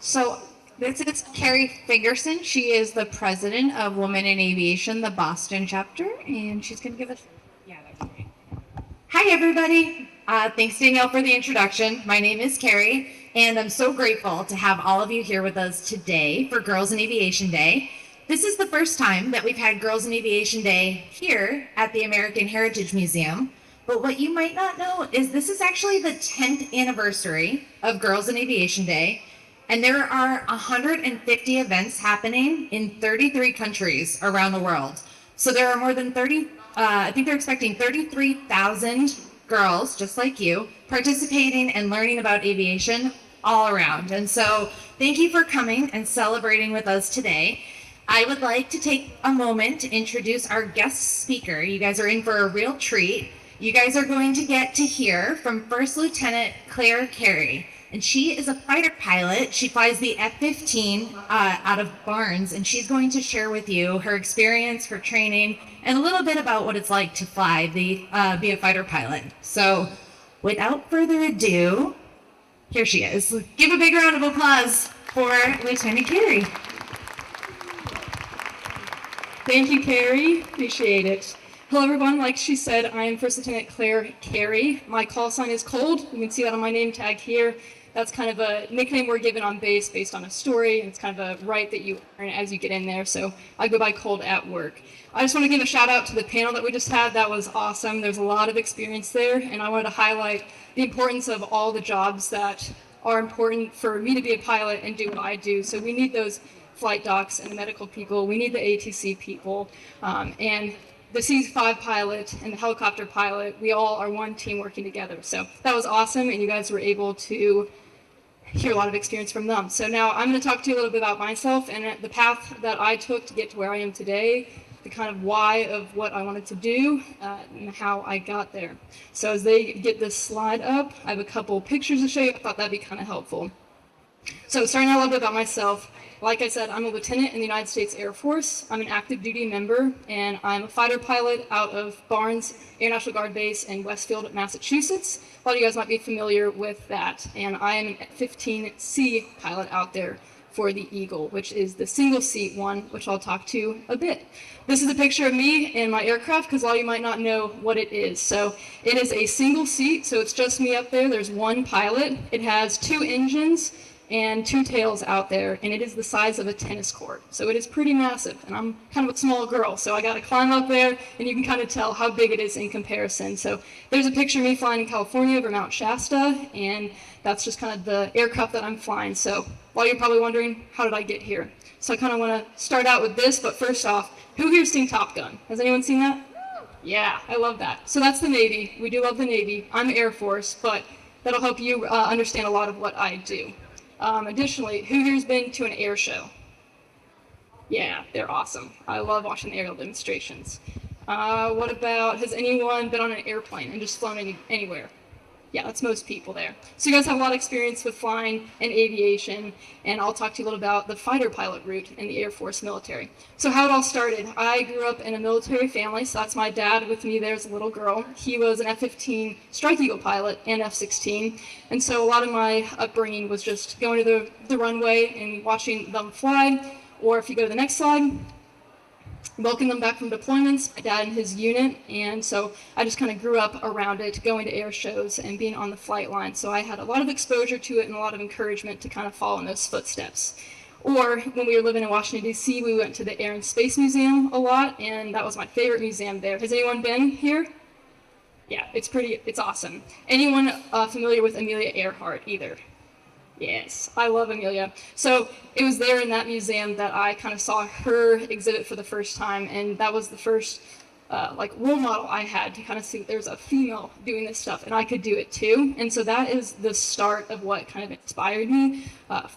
So this is Carrie Fingerson. She is the president of Women in Aviation, the Boston chapter, and she's going to give us. Yeah, that's great. Hi, everybody. Thanks, Danielle, for the introduction. My name is Carrie, and I'm so grateful to have all of you here with us today for Girls in Aviation Day. This is the first time that we've had Girls in Aviation Day here at the American Heritage Museum. But what you might not know is this is actually the 10th anniversary of Girls in Aviation Day. And there are 150 events happening in 33 countries around the world. So there are more than 30, I think they're expecting 33,000 girls, just like you, participating and learning about aviation all around. And so thank you for coming and celebrating with us today. I would like to take a moment to introduce our guest speaker. You guys are in for a real treat. You guys are going to get to hear from First Lieutenant Claire Carey. And she is a fighter pilot. She flies the F-15 out of Barnes, and she's going to share with you her experience, her training, and a little bit about what it's like to be a fighter pilot. So without further ado, here she is. Give a big round of applause for Lieutenant Carey. Thank you, Carrie. Appreciate it. Hello, everyone. Like she said, I am First Lieutenant Claire Carey. My call sign is Cold. You can see that on my name tag here. That's kind of a nickname we're given on base based on a story, and it's kind of a right that you earn as you get in there, so I go by Cold at work. I just want to give a shout out to the panel that we just had. That was awesome. There's a lot of experience there, and I wanted to highlight the importance of all the jobs that are important for me to be a pilot and do what I do. So we need those flight docs and the medical people. We need the ATC people, and the C-5 pilot and the helicopter pilot. We all are one team working together. So that was awesome, and you guys were able to hear a lot of experience from them. So now I'm going to talk to you a little bit about myself and the path that I took to get to where I am today, the kind of why of what I wanted to do, and how I got there. So as they get this slide up, I have a couple pictures to show you. I thought that'd be kind of helpful. So starting out a little bit about myself, like I said, I'm a lieutenant in the United States Air Force. I'm an active duty member, and I'm a fighter pilot out of Barnes Air National Guard Base in Westfield, Massachusetts. A lot of you guys might be familiar with that. And I am an F-15C pilot out there for the Eagle, which is the single seat one, which I'll talk to a bit. This is a picture of me in my aircraft, because a lot of you might not know what it is. So it is a single seat, so it's just me up there. There's one pilot. It has two engines and two tails out there, and it is the size of a tennis court. So it is pretty massive, and I'm kind of a small girl, so I got to climb up there, and you can kind of tell how big it is in comparison. So there's a picture of me flying in California over Mount Shasta, and that's just kind of the aircraft that I'm flying. So while you're probably wondering, how did I get here? So I kind of want to start out with this, but first off, who here's seen Top Gun? Has anyone seen that? Yeah, I love that. So that's the Navy. We do love the Navy. I'm Air Force, but that'll help you understand a lot of what I do. Additionally, who here's been to an air show? Yeah, they're awesome. I love watching the aerial demonstrations. What about, has anyone been on an airplane and just flown anywhere? Yeah, that's most people there. So you guys have a lot of experience with flying and aviation, and I'll talk to you a little about the fighter pilot route in the Air Force military. So how it all started, I grew up in a military family, so that's my dad with me there as a little girl. He was an F-15 Strike Eagle pilot and F-16, and so a lot of my upbringing was just going to the runway and watching them fly, or if you go to the next slide, welcome them back from deployments, my dad and his unit, and so I just kind of grew up around it, going to air shows and being on the flight line. So I had a lot of exposure to it and a lot of encouragement to kind of follow in those footsteps. Or when we were living in Washington, D.C., we went to the Air and Space Museum a lot, and that was my favorite museum there. Has anyone been here? Yeah, it's awesome. Anyone familiar with Amelia Earhart either? Yes, I love Amelia. So it was there in that museum that I kind of saw her exhibit for the first time, and that was the first role model I had to kind of see that there's a female doing this stuff, and I could do it too. And so that is the start of what kind of inspired me.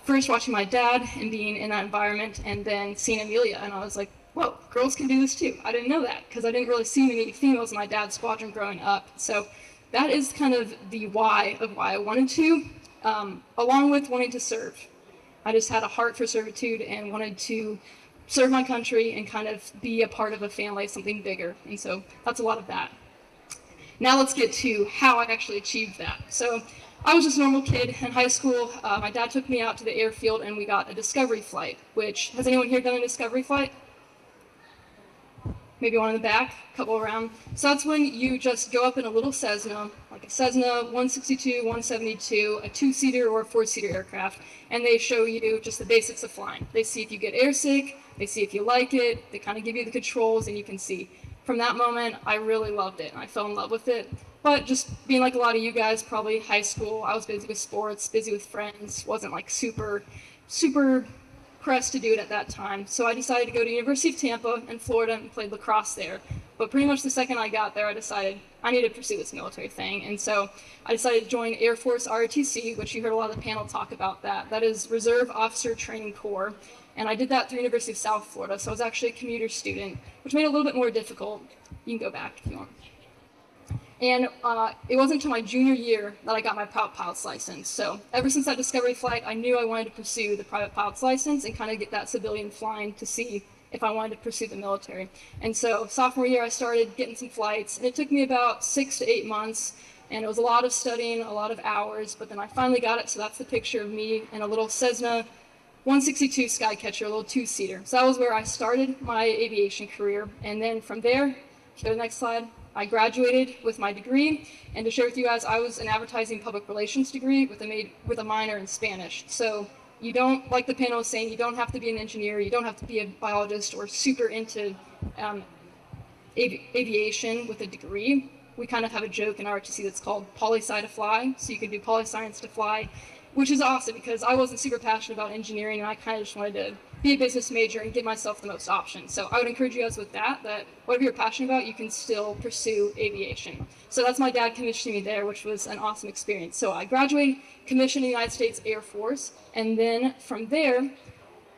First watching my dad and being in that environment, and then seeing Amelia, and I was like, whoa, girls can do this too. I didn't know that, because I didn't really see many females in my dad's squadron growing up. So that is kind of the why of why I wanted to. Along with wanting to serve. I just had a heart for servitude and wanted to serve my country and kind of be a part of a family, something bigger. And so that's a lot of that. Now let's get to how I actually achieved that. So I was just a normal kid in high school. My dad took me out to the airfield and we got a discovery flight, which, has anyone here done a discovery flight? Maybe one in the back, a couple around. So that's when you just go up in a little Cessna, like a Cessna 162, 172, a two-seater or a four-seater aircraft, and they show you just the basics of flying. They see if you get airsick, they see if you like it, they kind of give you the controls, and you can see. From that moment, I really loved it, and I fell in love with it. But just being like a lot of you guys, probably high school, I was busy with sports, busy with friends, wasn't like super pressed to do it at that time. So I decided to go to University of Tampa in Florida and played lacrosse there. But pretty much the second I got there, I decided I need to pursue this military thing. And so I decided to join Air Force ROTC, which you heard a lot of the panel talk about that. That is Reserve Officer Training Corps. And I did that through University of South Florida. So I was actually a commuter student, which made it a little bit more difficult. You can go back if you want. And it wasn't until my junior year that I got my private pilot's license. So ever since that discovery flight, I knew I wanted to pursue the private pilot's license and kind of get that civilian flying to see if I wanted to pursue the military. And so sophomore year, I started getting some flights, and it took me about 6 to 8 months, and it was a lot of studying, a lot of hours, but then I finally got it. So that's the picture of me in a little Cessna 162 Skycatcher, a little two-seater. So that was where I started my aviation career. And then from there, go to the next slide. I graduated with my degree, and to share with you guys, I was an advertising public relations degree with a minor in Spanish. So you don't, like the panel was saying, you don't have to be an engineer, you don't have to be a biologist or super into aviation with a degree. We kind of have a joke in ROTC that's called poli-sci to fly, so you can do poli-science to fly, which is awesome because I wasn't super passionate about engineering, and I kind of just wanted to be a business major and give myself the most options. So I would encourage you guys with that whatever you're passionate about, you can still pursue aviation. So that's my dad commissioning me there, which was an awesome experience. So I graduated, commissioned in the United States Air Force, and then from there,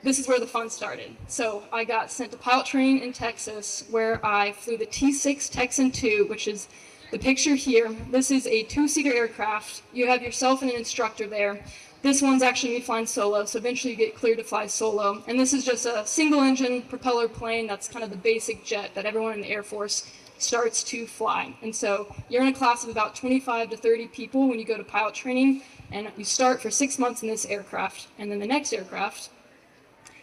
this is where the fun started. So I got sent to pilot training in Texas, where I flew the T-6 Texan II, which is the picture here. This is a two-seater aircraft. You have yourself and an instructor there. This one's actually me flying solo, so eventually you get cleared to fly solo. And this is just a single-engine propeller plane. That's kind of the basic jet that everyone in the Air Force starts to fly. And so you're in a class of about 25 to 30 people when you go to pilot training, and you start for 6 months in this aircraft. And then the next aircraft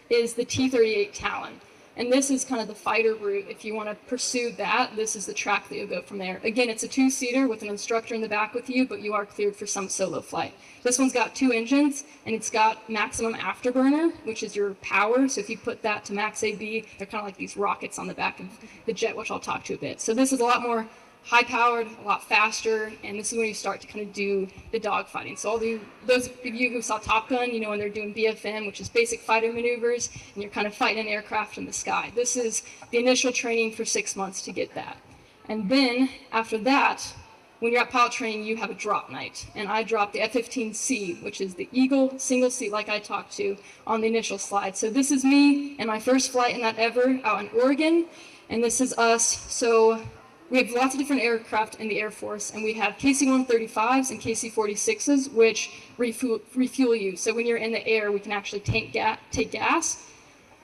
is the T-38 Talon. And this is kind of the fighter route. If you want to pursue that, this is the track that you'll go from there. Again, it's a two-seater with an instructor in the back with you, but you are cleared for some solo flight. This one's got 2 engines, and it's got maximum afterburner, which is your power. So if you put that to max AB, they're kind of like these rockets on the back of the jet, which I'll talk to a bit. So this is a lot more high-powered, a lot faster, and this is when you start to kind of do the dogfighting. So those of you who saw Top Gun, you know when they're doing BFM, which is basic fighter maneuvers, and you're kind of fighting an aircraft in the sky. This is the initial training for 6 months to get that. And then, after that, when you're at pilot training, you have a drop night. And I dropped the F-15C, which is the Eagle single seat like I talked to on the initial slide. So this is me and my first flight in that ever out in Oregon, and this is us. So we have lots of different aircraft in the Air Force, and we have KC-135s and KC-46s, which refuel you. So when you're in the air, we can actually take gas.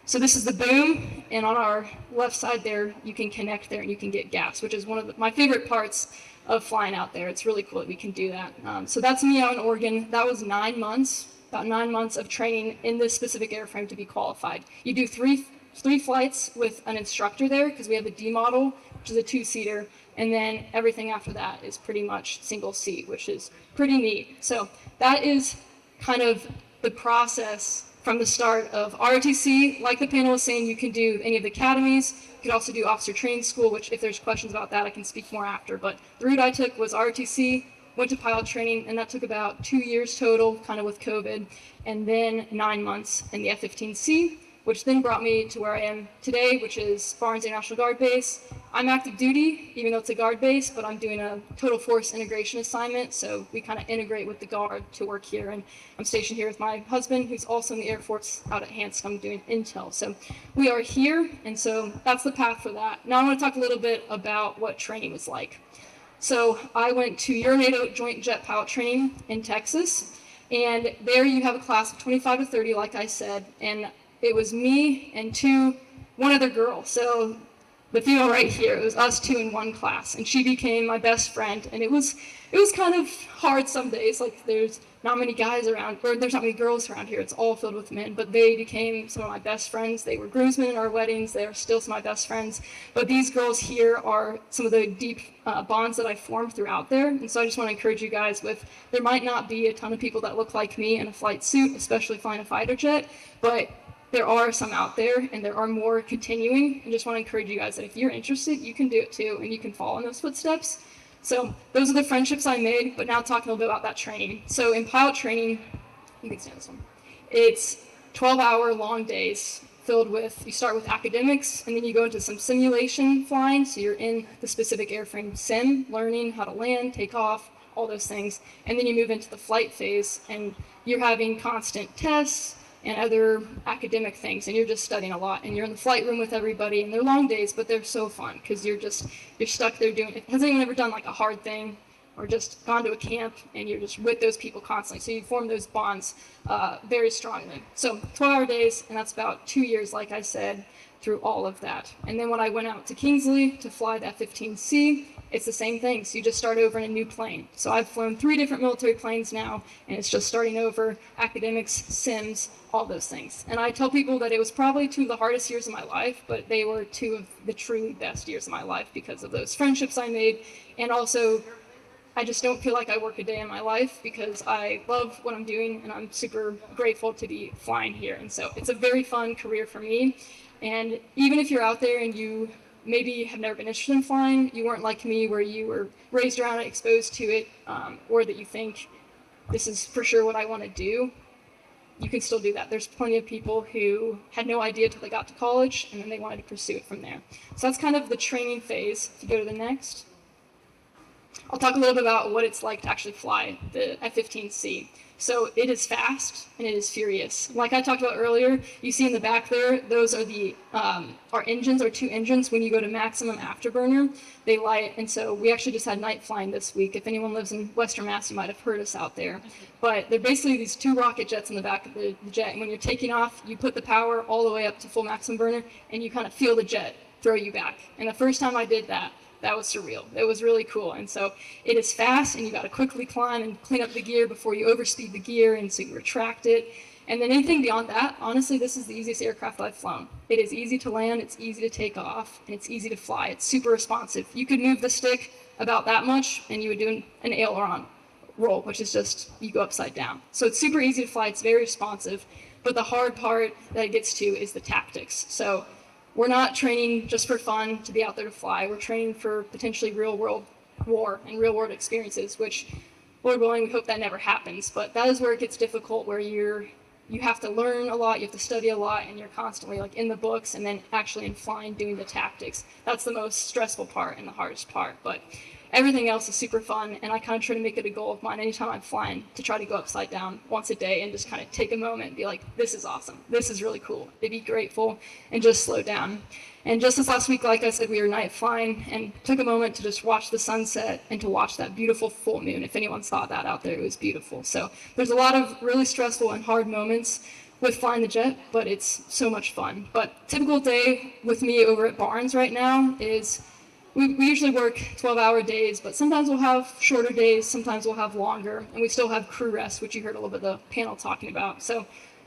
So this is the boom, and on our left side there, you can connect there and you can get gas, which is one of my favorite parts of flying out there. It's really cool that we can do that. So that's me out in Oregon. That was 9 months, about 9 months of training in this specific airframe to be qualified. You do three flights with an instructor there, because we have the D model, which is a two-seater, and then everything after that is pretty much single seat, which is pretty neat. So that is kind of the process from the start of ROTC. Like the panel was saying, you can do any of the academies. You could also do officer training school, which if there's questions about that, I can speak more after. But the route I took was ROTC, went to pilot training, and that took about 2 years total, kind of with COVID, and then 9 months in the F-15C, which then brought me to where I am today, which is Barnes Air National Guard Base. I'm active duty, even though it's a guard base, but I'm doing a total force integration assignment, so we kind of integrate with the guard to work here. And I'm stationed here with my husband, who's also in the Air Force out at Hanscom doing intel. So we are here, and so that's the path for that. Now I want to talk a little bit about what training was like. So I went to Euranato Joint Jet Pilot Training in Texas, and there you have a class of 25 to 30, like I said, and it was me and one other girl. So the female right here, it was us two in one class, and she became my best friend. And it was kind of hard some days. Like there's not many guys around, or there's not many girls around here. It's all filled with men. But they became some of my best friends. They were groomsmen in our weddings. They are still some of my best friends. But these girls here are some of the deep bonds that I formed throughout there. And so I just want to encourage you guys with, there might not be a ton of people that look like me in a flight suit, especially flying a fighter jet, but there are some out there, and there are more continuing. I just want to encourage you guys that if you're interested, you can do it too, and you can follow in those footsteps. So those are the friendships I made, but now talking a little bit about that training. So in pilot training, you can stand this one. It's 12-hour long days filled with, you start with academics, and then you go into some simulation flying. So you're in the specific airframe sim, learning how to land, take off, all those things. And then you move into the flight phase, and you're having constant tests and other academic things, and you're just studying a lot, and you're in the flight room with everybody, and they're long days, but they're so fun because you're stuck there doing it. Has anyone ever done like a hard thing or just gone to a camp and you're just with those people constantly? So you form those bonds very strongly. So 12-hour days, and that's about 2 years, like I said, through all of that. And then when I went out to Kingsley to fly the F-15C, it's the same thing. So you just start over in a new plane. So I've flown 3 different military planes now, and it's just starting over, academics, sims, all those things. And I tell people that it was probably 2 of the hardest years of my life, but they were 2 of the truly best years of my life because of those friendships I made. And also, I just don't feel like I work a day in my life because I love what I'm doing, and I'm super grateful to be flying here. And so it's a very fun career for me. And even if you're out there and you maybe have never been interested in flying, you weren't like me where you were raised around it, exposed to it, or that you think this is for sure what I want to do, you can still do that. There's plenty of people who had no idea till they got to college, and then they wanted to pursue it from there. So that's kind of the training phase. If you go to the next, I'll talk a little bit about what it's like to actually fly the F-15C. So it is fast and it is furious. Like I talked about earlier, you see in the back there, those are the our engines, our 2 engines. When you go to maximum afterburner, they light. And so we actually just had night flying this week. If anyone lives in Western Mass, you might have heard us out there. But they're basically these 2 rocket jets in the back of the jet. And when you're taking off, you put the power all the way up to full maximum burner, and you kind of feel the jet throw you back. And the first time I did that, that was surreal. It was really cool. And so it is fast, and you got to quickly climb and clean up the gear before you overspeed the gear, and so you retract it. And then anything beyond that, honestly, this is the easiest aircraft I've flown. It is easy to land, it's easy to take off, and it's easy to fly. It's super responsive. You could move the stick about that much, and you would do an aileron roll, which is just you go upside down. So it's super easy to fly. It's very responsive. But the hard part that it gets to is the tactics. So we're not training just for fun to be out there to fly. We're training for potentially real-world war and real-world experiences, which, Lord willing, we hope that never happens. But that is where it gets difficult, where you have to learn a lot, you have to study a lot, and you're constantly like in the books and then actually in flying doing the tactics. That's the most stressful part and the hardest part. But everything else is super fun, and I kind of try to make it a goal of mine anytime I'm flying to try to go upside down once a day and just kind of take a moment and be like, this is awesome. This is really cool. To be grateful and just slow down. And just this last week, like I said, we were night flying and took a moment to just watch the sunset and to watch that beautiful full moon. If anyone saw that out there, it was beautiful. So there's a lot of really stressful and hard moments with flying the jet, but it's so much fun. But typical day with me over at Barnes right now is we usually work 12-hour days, but sometimes we'll have shorter days, sometimes we'll have longer, and we still have crew rest, which you heard a little bit of the panel talking about. So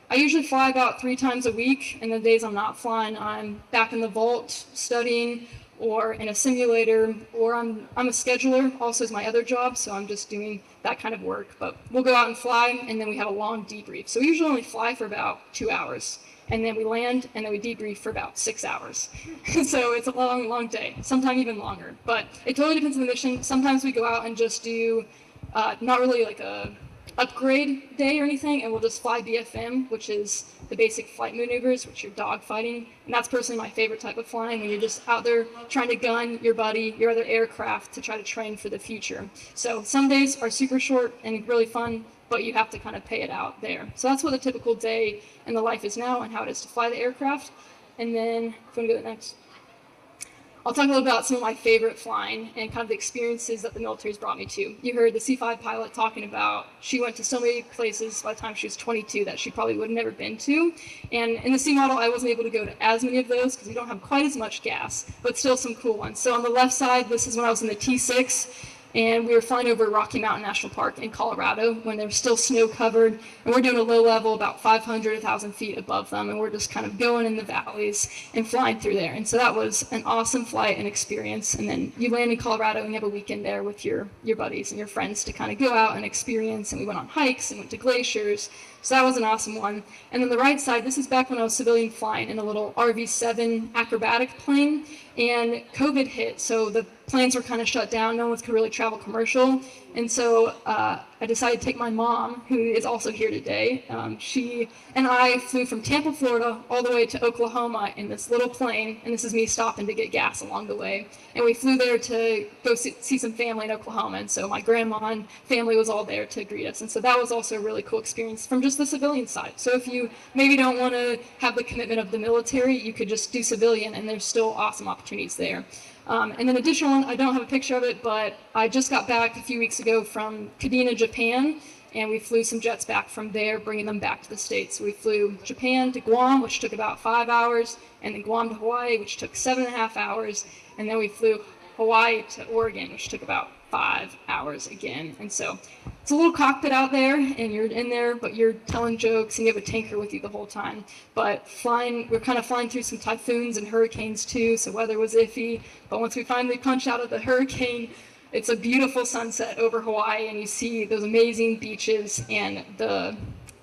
I usually fly about 3 times a week, and the days I'm not flying, I'm back in the vault studying, or in a simulator, or I'm a scheduler, also is my other job, so I'm just doing that kind of work. But we'll go out and fly, and then we have a long debrief. So we usually only fly for about 2 hours. And then we land, and then we debrief for about 6 hours. So it's a long, long day, sometimes even longer. But it totally depends on the mission. Sometimes we go out and just do not really like a upgrade day or anything, and we'll just fly BFM, which is the basic flight maneuvers, which you're dogfighting. And that's personally my favorite type of flying, when you're just out there trying to gun your buddy, your other aircraft, to try to train for the future. So some days are super short and really fun, but you have to kind of pay it out there. So that's what a typical day in the life is now, and how it is to fly the aircraft. And then, if you want to go to the next. I'll talk a little about some of my favorite flying and kind of the experiences that the military's brought me to. You heard the C-5 pilot talking about she went to so many places by the time she was 22 that she probably would have never been to. And in the C model, I wasn't able to go to as many of those because we don't have quite as much gas, but still some cool ones. So on the left side, this is when I was in the T6. And we were flying over Rocky Mountain National Park in Colorado when there's still snow covered. And we're doing a low level about 500, 1,000 feet above them. And we're just kind of going in the valleys and flying through there. And so that was an awesome flight and experience. And then you land in Colorado and you have a weekend there with your buddies and your friends to kind of go out and experience. And we went on hikes and went to glaciers. So that was an awesome one. And then the right side, this is back when I was civilian flying in a little RV-7 acrobatic plane. And COVID hit, so the planes were kind of shut down. No one could really travel commercial. And so I decided to take my mom, who is also here today. She and I flew from Tampa, Florida, all the way to Oklahoma in this little plane. And this is me stopping to get gas along the way. And we flew there to go see some family in Oklahoma. And so my grandma and family was all there to greet us. And so that was also a really cool experience from just the civilian side. So if you maybe don't want to have the commitment of the military, you could just do civilian, and there's still awesome opportunities there. And then additional one, I don't have a picture of it, but I just got back a few weeks ago from Kadena, Japan, and we flew some jets back from there, bringing them back to the States. We flew Japan to Guam, which took about 5 hours, and then Guam to Hawaii, which took 7.5 hours, and then we flew Hawaii to Oregon, which took about 5 hours again. And so it's a little cockpit out there, and you're in there, but you're telling jokes, and you have a tanker with you the whole time. But we're kind of flying through some typhoons and hurricanes too, so weather was iffy. But once we finally punch out of the hurricane, it's a beautiful sunset over Hawaii, and you see those amazing beaches and the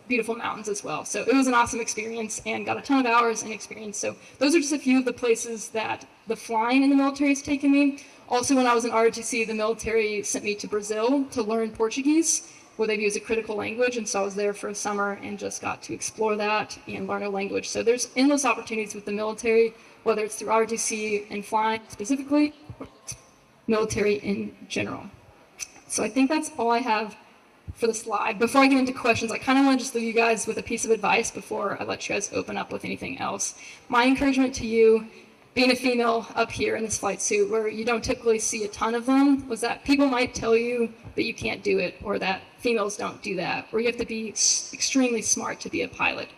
beautiful mountains as well. So it was an awesome experience and got a ton of hours and experience. So those are just a few of the places that the flying in the military has taken me. Also, when I was in ROTC, the military sent me to Brazil to learn Portuguese, where they've used a critical language. And so I was there for a summer and just got to explore that and learn a language. So there's endless opportunities with the military, whether it's through ROTC and flying specifically, or military in general. So I think that's all I have for the slide. Before I get into questions, I kind of want to just leave you guys with a piece of advice before I let you guys open up with anything else. My encouragement to you, being a female up here in this flight suit where you don't typically see a ton of them, was that people might tell you that you can't do it, or that females don't do that, or you have to be extremely smart to be a pilot.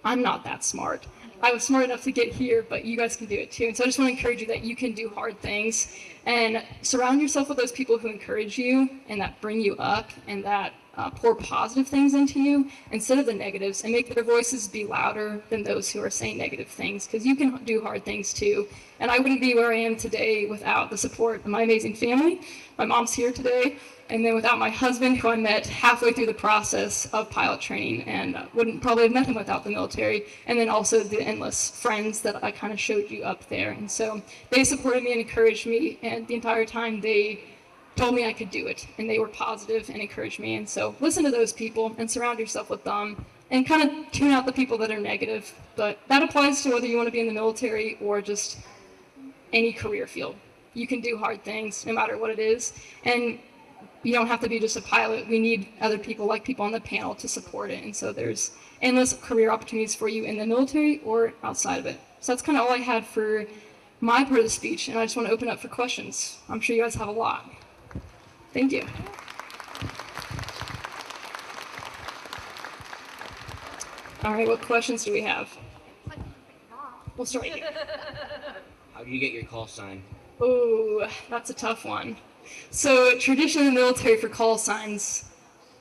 I'm not that smart. I was smart enough to get here, but you guys can do it too. And so I just want to encourage you that you can do hard things, and surround yourself with those people who encourage you and that bring you up and that pour positive things into you instead of the negatives, and make their voices be louder than those who are saying negative things, because you can do hard things too. And I wouldn't be where I am today without the support of my amazing family. My mom's here today. And then without my husband, who I met halfway through the process of pilot training, and wouldn't probably have met him without the military. And then also the endless friends that I kind of showed you up there. And so they supported me and encouraged me, and the entire time they told me I could do it, and they were positive and encouraged me. And so listen to those people and surround yourself with them, and kind of tune out the people that are negative. But that applies to whether you want to be in the military or just any career field. You can do hard things no matter what it is, and you don't have to be just a pilot. We need other people, like people on the panel, to support it. And so there's endless career opportunities for you in the military or outside of it. So that's kind of all I had for my part of the speech, and I just want to open up for questions. I'm sure you guys have a lot. Thank you. All right, what questions do we have? We'll start here. How do you get your call sign? Oh, that's a tough one. So tradition in the military for call signs,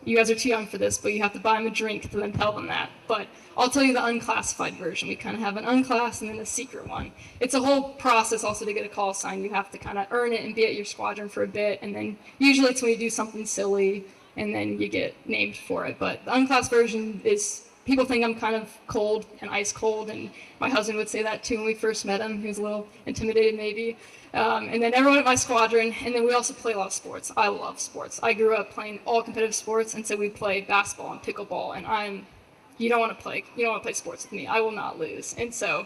you guys are too young for this, but you have to buy them a drink to then tell them that. But I'll tell you the unclassified version. We kind of have an unclass and then a secret one. It's a whole process also to get a call sign. You have to kind of earn it and be at your squadron for a bit, and then usually it's when you do something silly and then you get named for it. But the unclass version is, people think I'm kind of cold and ice cold, and my husband would say that too when we first met him. He was a little intimidated maybe. And then everyone at my squadron, and then we also play a lot of sports. I love sports. I grew up playing all competitive sports, and so we play basketball and pickleball, and you don't want to play sports with me. I will not lose. And so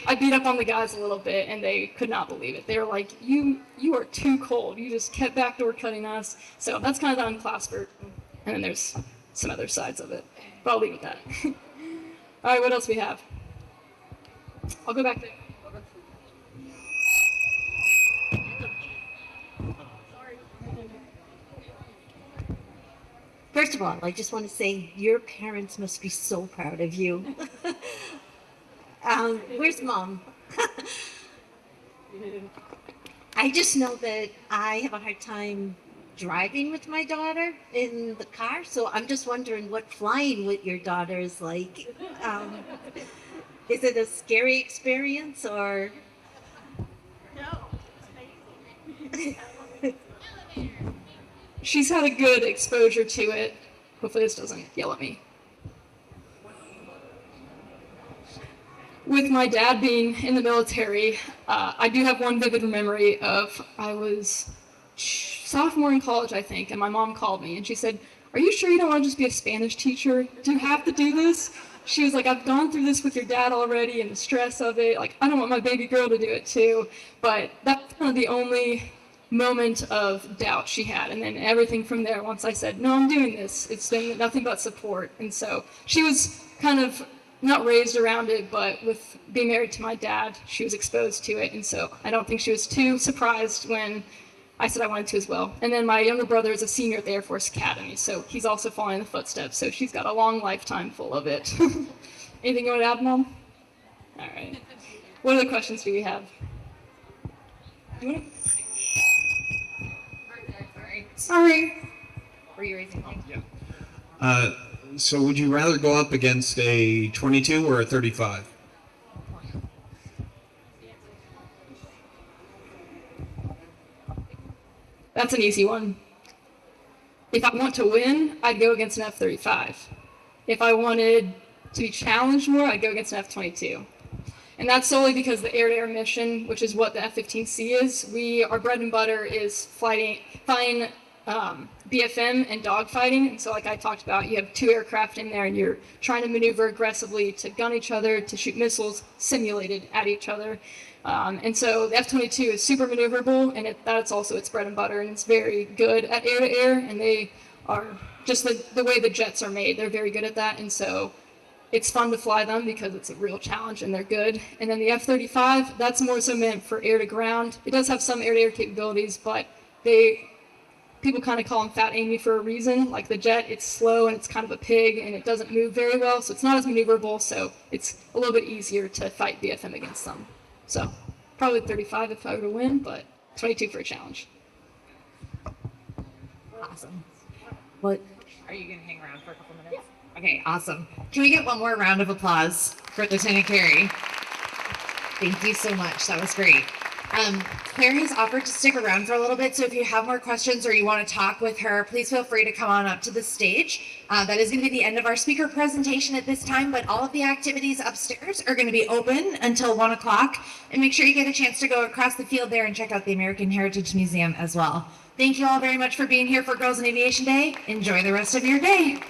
I beat up on the guys a little bit, and they could not believe it. They were like, you are too cold. You just kept backdoor cutting us. So that's kind of the unclass version. And then there's some other sides of it. But I'll leave it at that. All right, what else we have? I'll go back there. First of all, I just want to say your parents must be so proud of you. Where's mom? I just know that I have a hard time driving with my daughter in the car, so I'm just wondering what flying with your daughter is like. Is it a scary experience or? She's had a good exposure to it. Hopefully this doesn't yell at me. With my dad being in the military, I do have one vivid memory of I was sophomore in college, I think, and my mom called me and she said, "Are you sure you don't want to just be a Spanish teacher? Do you have to do this?" She was like, "I've gone through this with your dad already and the stress of it. Like, I don't want my baby girl to do it too." But that's kind of the only moment of doubt she had. And then everything from there, once I said, "No, I'm doing this," it's been nothing but support. And so she was kind of not raised around it, but with being married to my dad, she was exposed to it. And so I don't think she was too surprised when I said I wanted to as well. And then my younger brother is a senior at the Air Force Academy, so he's also following in the footsteps. So she's got a long lifetime full of it. Anything you want to add, Mom? All right. What other questions do we have? Sorry. Were you raising your hand? Yeah. So would you rather go up against a 22 or a 35? That's an easy one. If I want to win, I'd go against an F-35. If I wanted to be challenged more, I'd go against an F-22. And that's solely because the air-to-air mission, which is what the F-15C is, our bread and butter is flying BFM and dogfighting. And so like I talked about, you have two aircraft in there and you're trying to maneuver aggressively to gun each other, to shoot missiles simulated at each other. And so the F-22 is super maneuverable, and that's also its bread and butter, and it's very good at air-to-air, and they are just the way the jets are made. They're very good at that, and so it's fun to fly them because it's a real challenge, and they're good. And then the F-35, that's more so meant for air-to-ground. It does have some air-to-air capabilities, but people kind of call them Fat Amy for a reason. Like the jet, it's slow, and it's kind of a pig, and it doesn't move very well, so it's not as maneuverable, so it's a little bit easier to fight BFM against them. So probably 35 if I were to win, but 22 for a challenge. Awesome. What? Are you going to hang around for a couple minutes? Yeah. Okay, awesome. Can we get one more round of applause for Lieutenant Carey? Thank you so much. That was great. Claire has offered to stick around for a little bit, so if you have more questions or you want to talk with her, please feel free to come on up to the stage. That is going to be the end of our speaker presentation at this time, but all of the activities upstairs are going to be open until 1 o'clock, and make sure you get a chance to go across the field there and check out the American Heritage Museum as well. Thank you all very much for being here for Girls in Aviation Day. Enjoy the rest of your day.